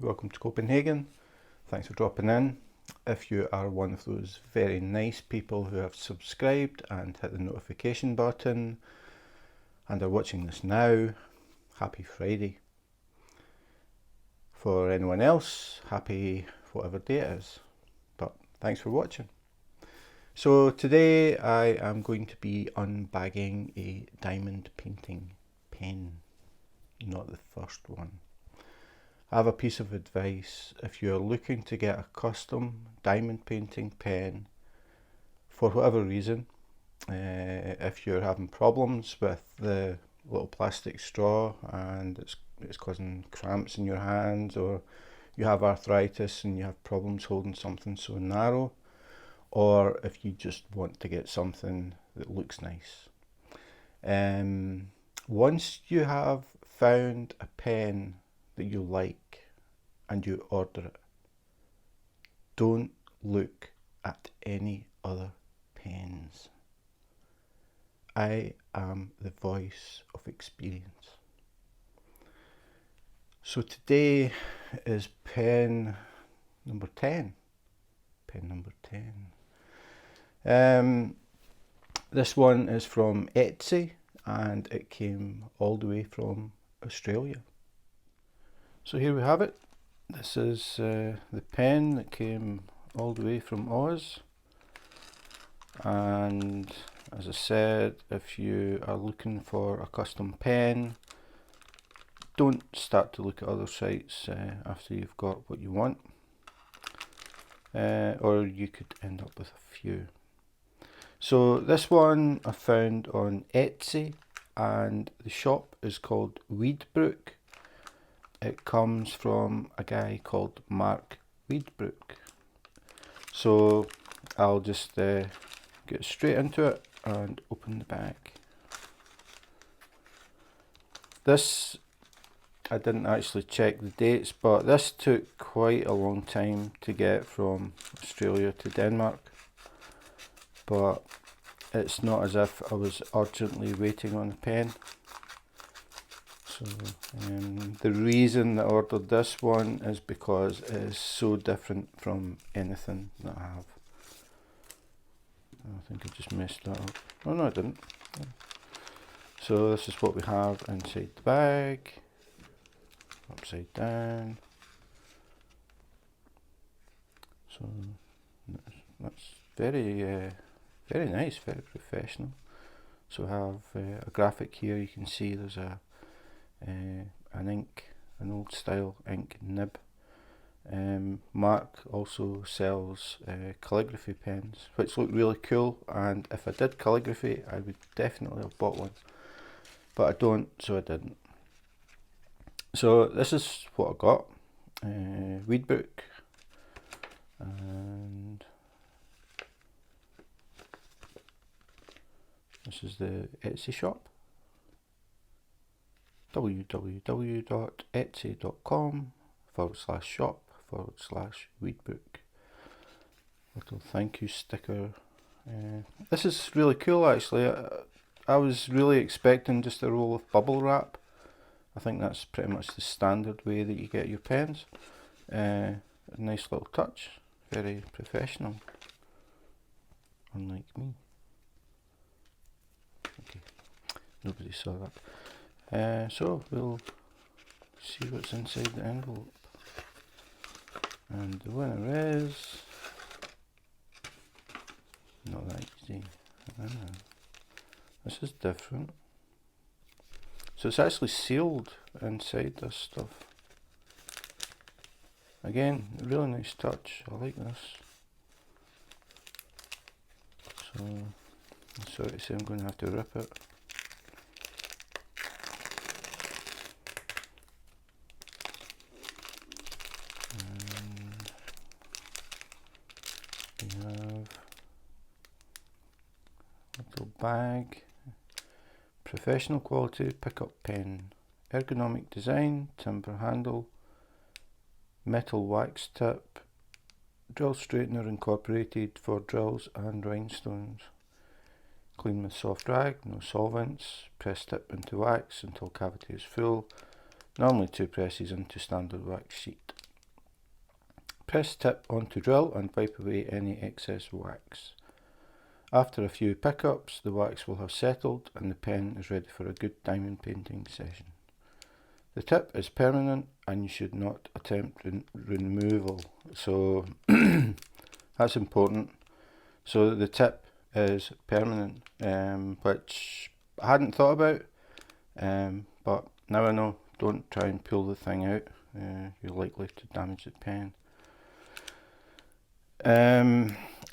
welcome to Copenhagen. Thanks for dropping in. If you are one of those very nice people who have subscribed and hit the notification button and are watching this now, happy Friday. For anyone else, happy whatever day it is, but thanks for watching. So today I am going to be unbagging a diamond painting pen, not the first one. I have a piece of advice. If you're looking to get a custom diamond painting pen for whatever reason, if you're having problems with the little plastic straw and it's causing cramps in your hands, or you have arthritis and you have problems holding something so narrow, or if you just want to get something that looks nice. Once you have found a pen that you like and you order it, don't look at any other pens. I am the voice of experience. So today is pen number 10. Pen number 10. This one is from Etsy and it came all the way from Australia. So here we have it. This is the pen that came all the way from Oz. And as I said, if you are looking for a custom pen, don't start to look at other sites after you've got what you want. Or you could end up with a few. So this one I found on Etsy and the shop is called Weedbrook. It comes from a guy called Marc Weedbrook. So I'll just get straight into it and open the bag. This, I didn't actually check the dates, but this took quite a long time to get from Australia to Denmark. But it's not as if I was urgently waiting on a pen. So the reason that I ordered this one is because it is so different from anything that I have. I think I just messed that up. Oh no, I didn't. So this is what we have inside the bag. Upside down. So that's very nice, very professional. So we have a graphic here. You can see there's an old style ink nib. Marc also sells calligraphy pens, which look really cool, and if I did calligraphy I would definitely have bought one, but I don't, so I didn't. So this is what I got, Weedbrook, and this is the Etsy shop, www.etsy.com/shop/Weedbrook. Little thank you sticker. This is really cool actually. I was really expecting just a roll of bubble wrap. I think that's pretty much the standard way that you get your pens. A nice little touch, very professional, unlike me. Okay, nobody saw that. So we'll see what's inside the envelope. And the winner is not that easy. This is different. So it's actually sealed inside this stuff. Again, really nice touch. I like this. So I'm sorry to say I'm going to have to rip it. We have a little bag, professional quality pickup pen, ergonomic design, timber handle, metal wax tip, drill straightener incorporated for drills and rhinestones, clean with soft rag, no solvents, press tip into wax until cavity is full, normally 2 presses into standard wax sheet. Press tip onto drill and wipe away any excess wax. After a few pickups, the wax will have settled and the pen is ready for a good diamond painting session. The tip is permanent and you should not attempt removal. So that's important. So the tip is permanent, which I hadn't thought about, but now I know. Don't try and pull the thing out, you're likely to damage the pen.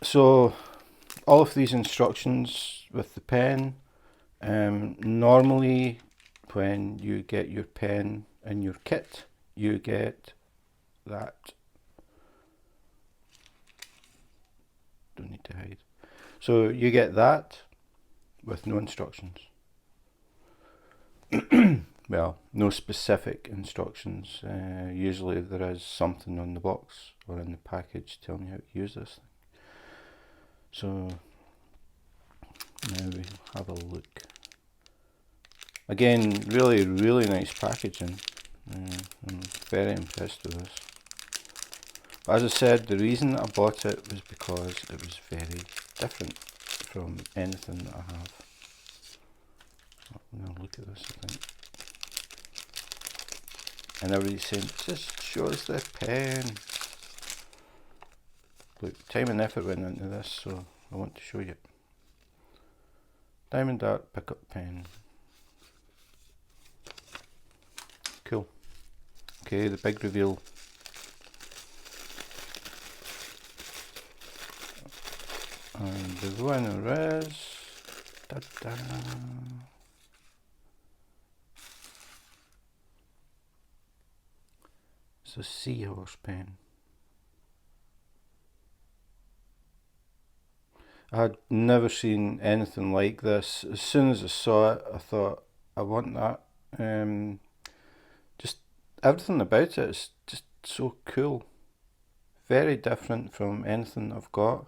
So all of these instructions with the pen, normally when you get your pen in your kit, you get that. Don't need to hide. So you get that with no instructions. Well, no specific instructions. Usually there is something on the box or in the package telling you how to use this thing. So now we have a look. Again, really nice packaging. I'm very impressed with this. But as I said, the reason I bought it was because it was very different from anything that I have. Now look at this, I think. And everybody's saying, just show us the pen. Look, time and effort went into this, so I want to show you. Diamond Art pickup pen. Cool. Okay, the big reveal. And the winner is... Ta-da! It's a seahorse pen. I had never seen anything like this. As soon as I saw it, I thought, I want that. Just everything about it is just so cool. Very different from anything I've got.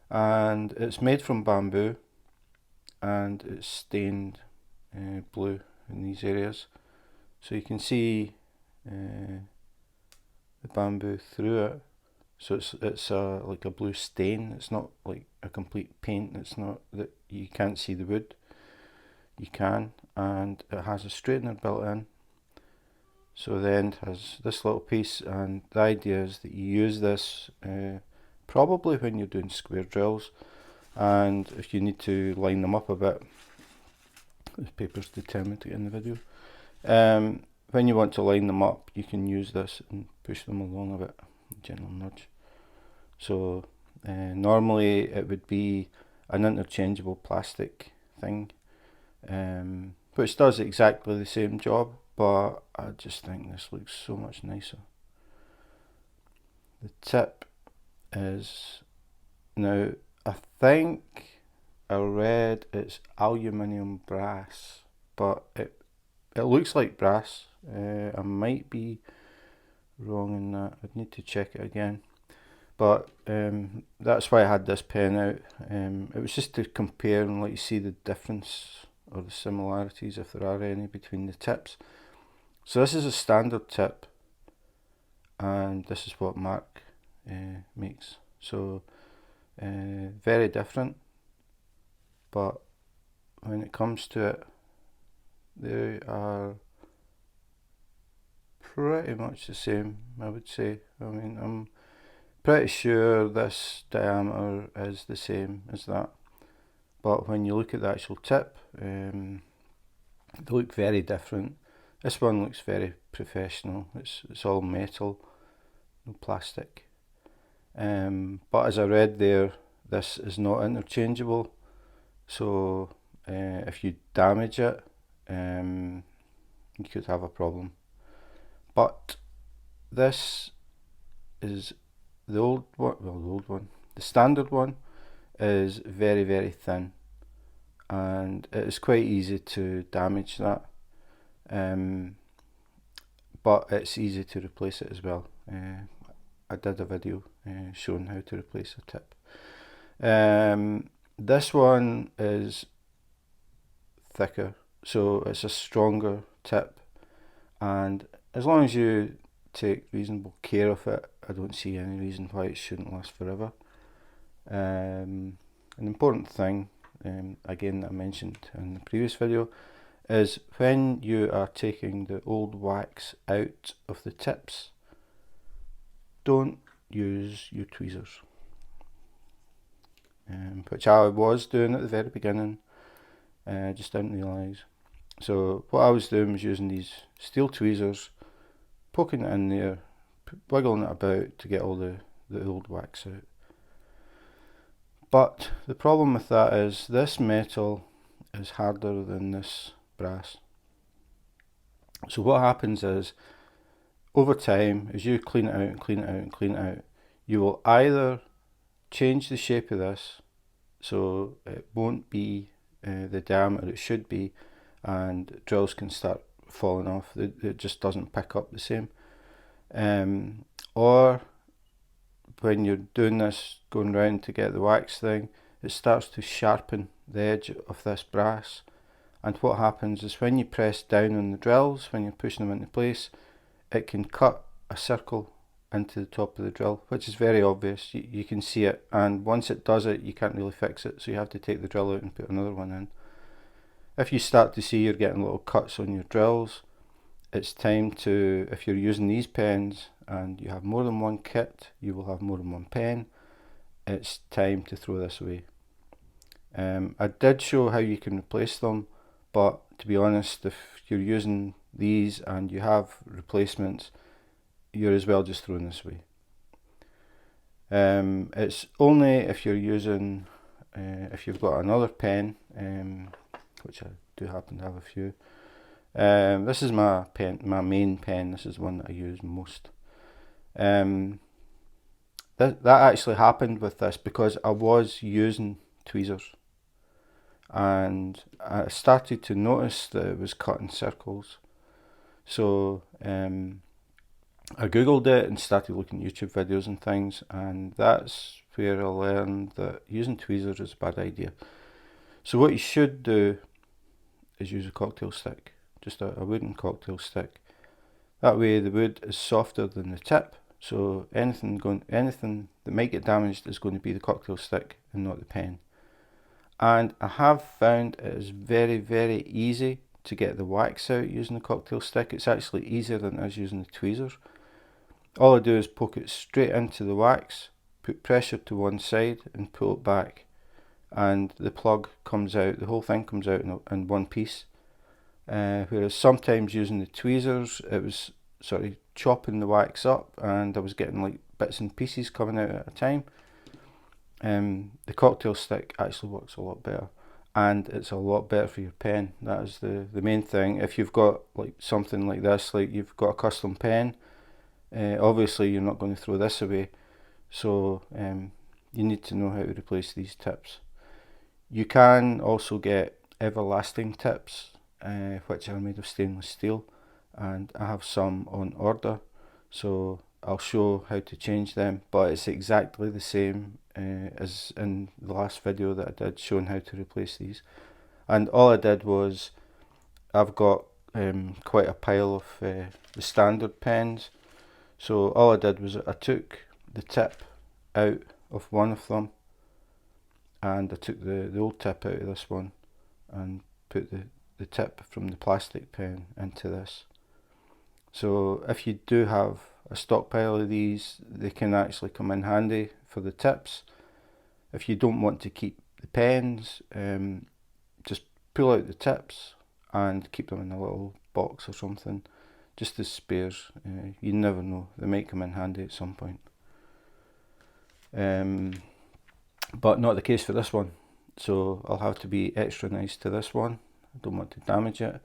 And it's made from bamboo. And it's stained blue in these areas. So you can see the bamboo through it. So it's like a blue stain. It's not like a complete paint. It's not that you can't see the wood. You can, and it has a straightener built in. So the end has this little piece, and the idea is that you use this probably when you're doing square drills, and if you need to line them up a bit. This paper's determined to get in the video. When you want to line them up, you can use this and push them along a bit. Gentle nudge. So normally it would be an interchangeable plastic thing, which does exactly the same job, but I just think this looks so much nicer. The tip is, now I think I read it's aluminium brass, but it looks like brass. I might be wrong in that. I'd need to check it again, but that's why I had this pen out. It was just to compare and let you see the difference or the similarities, if there are any, between the tips. So this is a standard tip, and this is what Marc makes. So very different, but when it comes to it, they are pretty much the same, I would say. I mean, I'm pretty sure this diameter is the same as that, but when you look at the actual tip, they look very different. This one looks very professional. It's all metal, no plastic. But as I read there, this is not interchangeable, so if you damage it, you could have a problem. But this is the old one, well, the old one, the standard one is very thin, and it is quite easy to damage that, but it's easy to replace it as well. I did a video showing how to replace a tip. This one is thicker, so it's a stronger tip, and as long as you take reasonable care of it, I don't see any reason why it shouldn't last forever. An important thing, again, that I mentioned in the previous video, is when you are taking the old wax out of the tips, don't use your tweezers, which I was doing at the very beginning, just didn't realise. So what I was doing was using these steel tweezers, poking it in there, wiggling it about to get all the old wax out. But the problem with that is this metal is harder than this brass. So what happens is, over time, as you clean it out and clean it out and clean it out, you will either change the shape of this so it won't be the diameter it should be, and drills can start falling off. It just doesn't pick up the same. Or when you're doing this, going round to get the wax thing, it starts to sharpen the edge of this brass. And what happens is when you press down on the drills, when you're pushing them into place, it can cut a circle into the top of the drill, which is very obvious. You can see it, and once it does it, you can't really fix it, so you have to take the drill out and put another one in. If you start to see you're getting little cuts on your drills, it's time to, if you're using these pens and you have more than one kit, you will have more than one pen, it's time to throw this away. I did show how you can replace them, but to be honest, if you're using these and you have replacements, you're as well just throwing this away. It's only if you're using, if you've got another pen, which I do happen to have a few. This is my pen, my main pen. This is one that I use most. That actually happened with this because I was using tweezers, and I started to notice that it was cutting circles. So I googled it and started looking at YouTube videos and things, and that's where I learned that using tweezers is a bad idea. So what you should do is use a cocktail stick, just a wooden cocktail stick. That way the wood is softer than the tip, so anything that might get damaged is going to be the cocktail stick and not the pen. And I have found it is very, very easy to get the wax out using the cocktail stick. It's actually easier than it is using the tweezers. All I do is poke it straight into the wax, put pressure to one side and pull it back, and the plug comes out, the whole thing comes out in one piece. Whereas sometimes using the tweezers, it was sort of chopping the wax up and I was getting like bits and pieces coming out at a time. The cocktail stick actually works a lot better, and it's a lot better for your pen. That is the main thing. If you've got like something like this, like you've got a custom pen, obviously you're not going to throw this away, so you need to know how to replace these tips. You can also get everlasting tips, which are made of stainless steel, and I have some on order, so I'll show how to change them, but it's exactly the same as in the last video that I did showing how to replace these. And all I did was, I've got quite a pile of the standard pens, so all I did was I took the tip out of one of them, and I took the old tip out of this one and put the tip from the plastic pen into this. So if you do have a stockpile of these, they can actually come in handy for the tips. If you don't want to keep the pens, just pull out the tips and keep them in a little box or something, just as spares. You never know, they might come in handy at some point. But not the case for this one, so I'll have to be extra nice to this one. I don't want to damage it,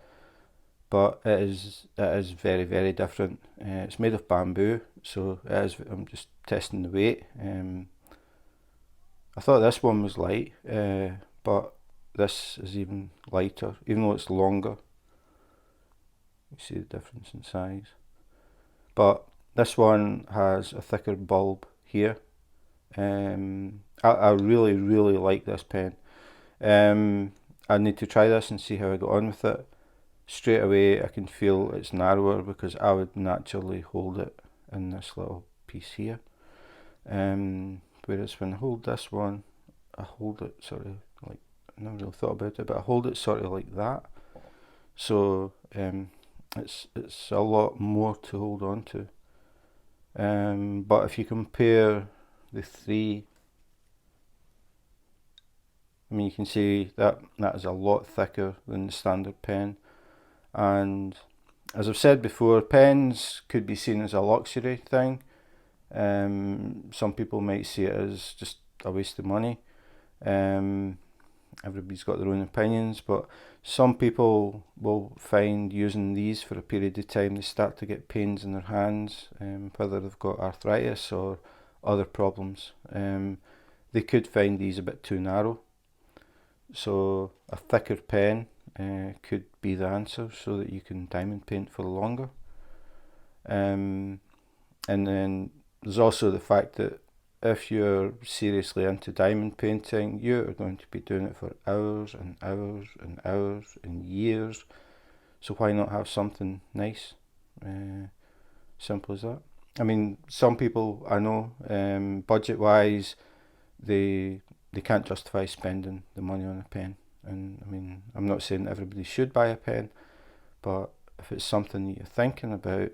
but it is very, very different. It's made of bamboo, so it is, I'm just testing the weight. I thought this one was light, but this is even lighter, even though it's longer. You see the difference in size. But this one has a thicker bulb here. I really, really like this pen. I need to try this and see how I got on with it. Straight away I can feel it's narrower because I would naturally hold it in this little piece here. Whereas when I hold this one, I hold it sort of like, I never really thought about it, but I hold it sort of like that. So it's a lot more to hold on to. But if you compare the three, I mean, you can see that is a lot thicker than the standard pen. And as I've said before, pens could be seen as a luxury thing. Some people might see it as just a waste of money. Everybody's got their own opinions, but some people will find using these for a period of time, they start to get pains in their hands, whether they've got arthritis or other problems. They could find these a bit too narrow. So a thicker pen could be the answer, so that you can diamond paint for longer. And then there's also the fact that if you're seriously into diamond painting, you're going to be doing it for hours and hours and hours and years. So why not have something nice? Simple as that. I mean, some people I know, budget-wise, they can't justify spending the money on a pen. And I mean, I'm not saying everybody should buy a pen, but if it's something that you're thinking about,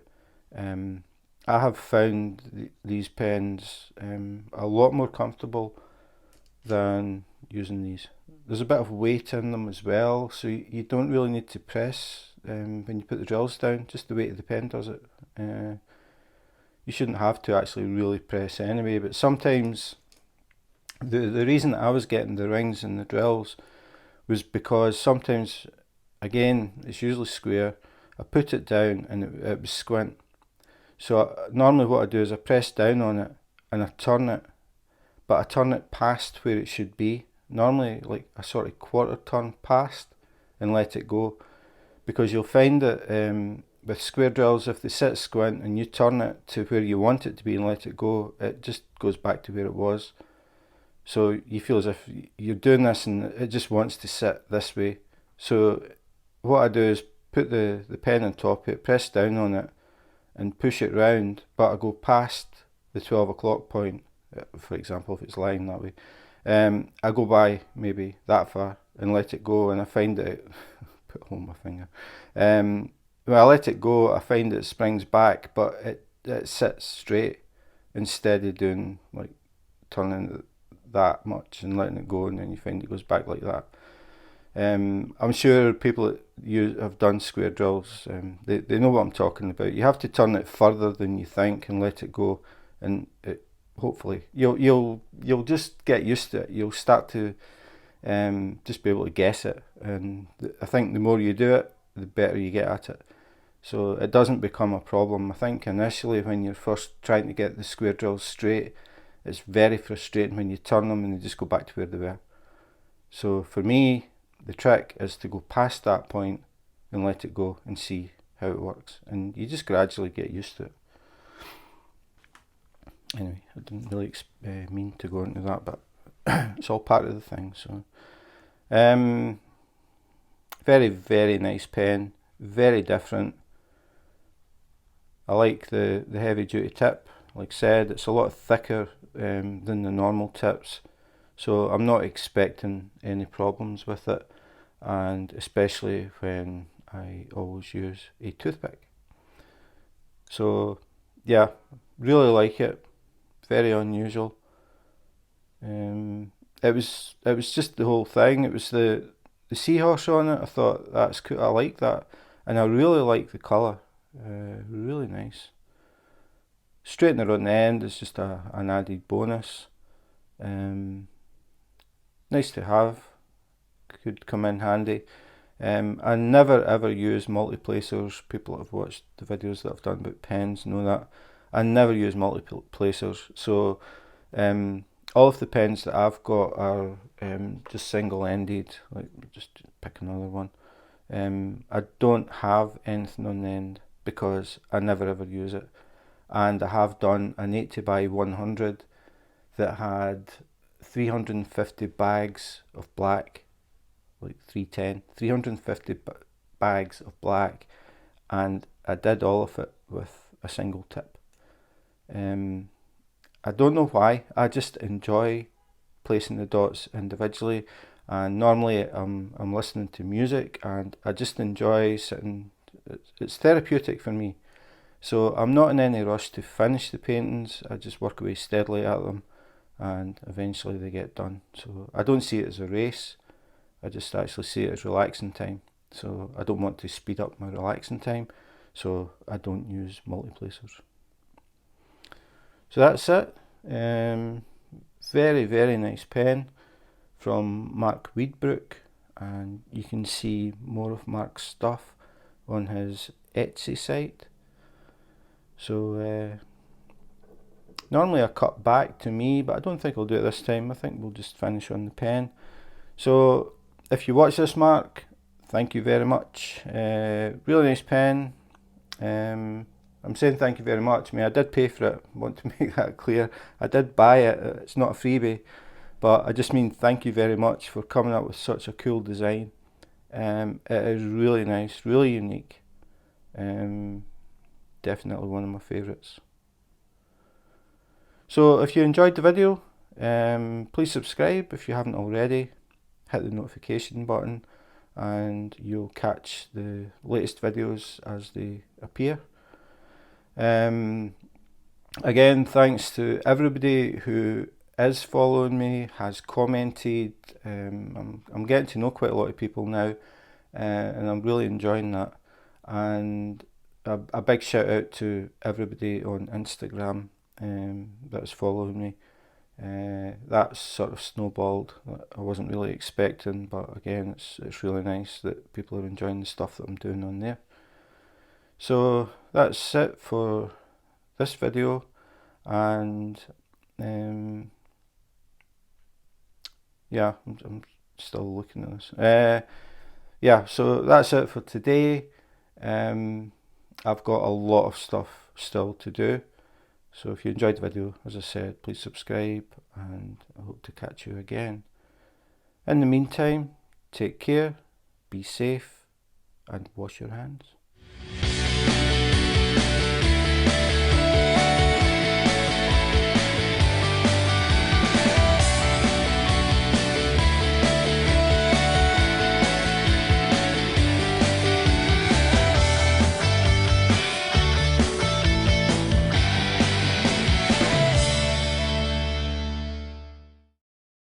I have found these pens a lot more comfortable than using these. There's a bit of weight in them as well, so you don't really need to press when you put the drills down, just the weight of the pen does it. You shouldn't have to actually really press anyway, but sometimes the reason I was getting the rings and the drills was because sometimes, again, it's usually square, I put it down and it was squint. So normally what I do is I press down on it and I turn it, but I turn it past where it should be. Normally like a sort of quarter turn past and let it go. Because you'll find that with square drills, if they sit squint and you turn it to where you want it to be and let it go, it just goes back to where it was. So you feel as if you're doing this and it just wants to sit this way. So what I do is put the pen on top of it, press down on it and push it round, but I go past the 12 o'clock point, for example, if it's lying that way. I go by maybe that far and let it go, and I find that it put a hole in my finger. When I let it go, I find it springs back, but it sits straight instead of doing like turning that much and letting it go, and then you find it goes back like that. I'm sure people that have done square drills, they know what I'm talking about. You have to turn it further than you think and let it go, and hopefully you'll just get used to it. You'll start to just be able to guess it, and I think the more you do it, the better you get at it. So it doesn't become a problem. I think initially when you're first trying to get the square drills straight, it's very frustrating when you turn them and they just go back to where they were. So for me, the trick is to go past that point and let it go and see how it works, and you just gradually get used to it. Anyway, I didn't really mean to go into that, but it's all part of the thing. So very, very nice pen, very different. I like the heavy duty tip. Like I said, it's a lot thicker than the normal tips, so I'm not expecting any problems with it, and especially when I always use a toothpick. So yeah, really like it. Very unusual. It was just the whole thing. It was the seahorse on it. I thought that's cool. I like that, and I really like the colour. Really nice. Straightener on the end is just an added bonus. Nice to have. Could come in handy. I never ever use multi-placers. People that have watched the videos that I've done about pens know that. I never use multi-placers. So all of the pens that I've got are just single-ended. Like, just pick another one. I don't have anything on the end because I never ever use it. And I have done an 80 by 100 that had 350 bags of black, like 350 bags of black, and I did all of it with a single tip. I don't know why, I just enjoy placing the dots individually, and normally I'm listening to music and I just enjoy sitting. It's therapeutic for me, so I'm not in any rush to finish the paintings. I just work away steadily at them and eventually they get done. So I don't see it as a race, I just actually see it as relaxing time. So I don't want to speed up my relaxing time, so I don't use multiplacers. So that's it. Very, very nice pen from Marc Weedbrook, and you can see more of Marc's stuff on his Etsy site. So normally I cut back to me, but I don't think I'll do it this time. I think we'll just finish on the pen. So if you watch this, Marc, thank you very much. Really nice pen. I'm saying thank you very much. I mean, I did pay for it. I want to make that clear. I did buy it. It's not a freebie. But I just mean thank you very much for coming up with such a cool design. It is really nice, really unique. Definitely one of my favourites. So if you enjoyed the video, please subscribe if you haven't already. Hit the notification button and you'll catch the latest videos as they appear. Again, thanks to everybody who is following me, has commented. I'm getting to know quite a lot of people now, and I'm really enjoying that. And a big shout out to everybody on Instagram that's following me. That's sort of snowballed. I wasn't really expecting, but again, it's really nice that people are enjoying the stuff that I'm doing on there. So that's it for this video, and yeah, I'm still looking at this. Yeah, so that's it for today. I've got a lot of stuff still to do. So if you enjoyed the video, as I said, please subscribe, and I hope to catch you again. In the meantime, take care, be safe, and wash your hands.